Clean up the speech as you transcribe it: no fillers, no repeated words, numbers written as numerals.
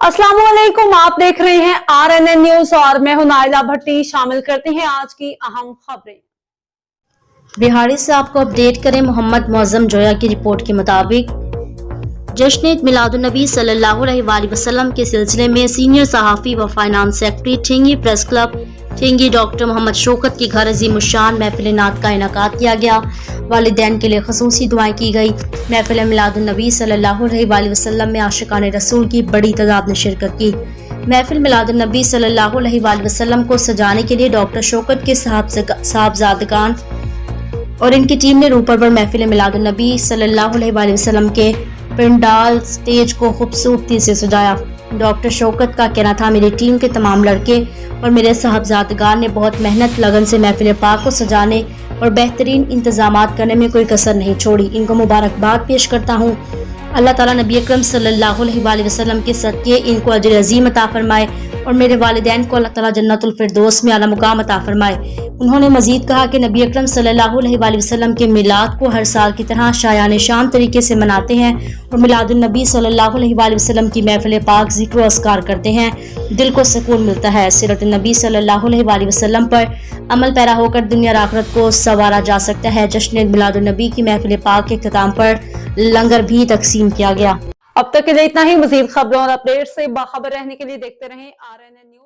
अस्सलाम वालेकुम, आप देख रहे हैं RNN न्यूज और मैं हूं नाइला भट्टी। शामिल करते हैं आज की अहम खबरें। बिहारी से आपको अपडेट करें। मोहम्मद मुअज्जम जोया की रिपोर्ट के मुताबिक जश्न मिलादुन्नबी सल्लल्लाहु अलैहि वसल्लम के सिलसिले में सीनियर सहाफ़ी व finance secretary Thengi press club Thengi doctor Mohammad Shaukat के घर अज़ीमुश्शान महफिल नात का इनेकाद किया गया। वालिदैन के लिए खसूसी दुआएं की गई। महफिल मिलादुन्नबी सल्लल्लाहु अलैहि वसल्लम में आशिकान रसूल की बड़ी तादाद ने शिरकत की। महफिल मिलादुन्नबी सल्लल्लाहु अलैहि वसल्लम को सजाने के लिए डॉक्टर शौकत के साहबजादगान और इनकी टीम ने रूपर महफिल मिलादुन्नबी सल्लल्लाहु अलैहि वसल्लम के पंडाल स्टेज को खूबसूरती से सजाया। डॉक्टर शौकत का कहना था, मेरी टीम के तमाम लड़के और मेरे साहबजादगान ने बहुत मेहनत लगन से महफिल पाक को सजाने और बेहतरीन इंतजामात करने में कोई कसर नहीं छोड़ी। इनको मुबारकबाद पेश करता हूँ। अल्लाह ताला नबी अकरम सल्लल्लाहु अलैहि वसल्लम के सदके इनको अजर अजीम अता फरमाए और मेरे वालिदैन को अल्लाह ताला जन्नतुल फिरदौस में आला मुकाम अता फरमाए। उन्होंने मजीद कहा कि नबी अकरम सल्लल्लाहु अलैहि वसल्लम के मिलाद को हर साल की तरह शायान शान तरीके से मनाते हैं और मिलादुन्नबी सल्लल्लाहु अलैहि वसल्लम की महफिल पाक जिक्र व अस्कार करते हैं। दिल को सुकून मिलता है। सीरत नबी सल्लल्लाहु अलैहि वसल्लम पर अमल पैरा होकर दुनिया और आखिरत को संवारा जा सकता है। जश्न मिलादुन्नबी की महफिल पाक के इख्तिताम पर लंगर भी तकसीम किया गया। अब तक के लिए इतना ही। मजीद खबरों और अपडेट से बाखबर रहने के लिए देखते रहें RNN न्यूज।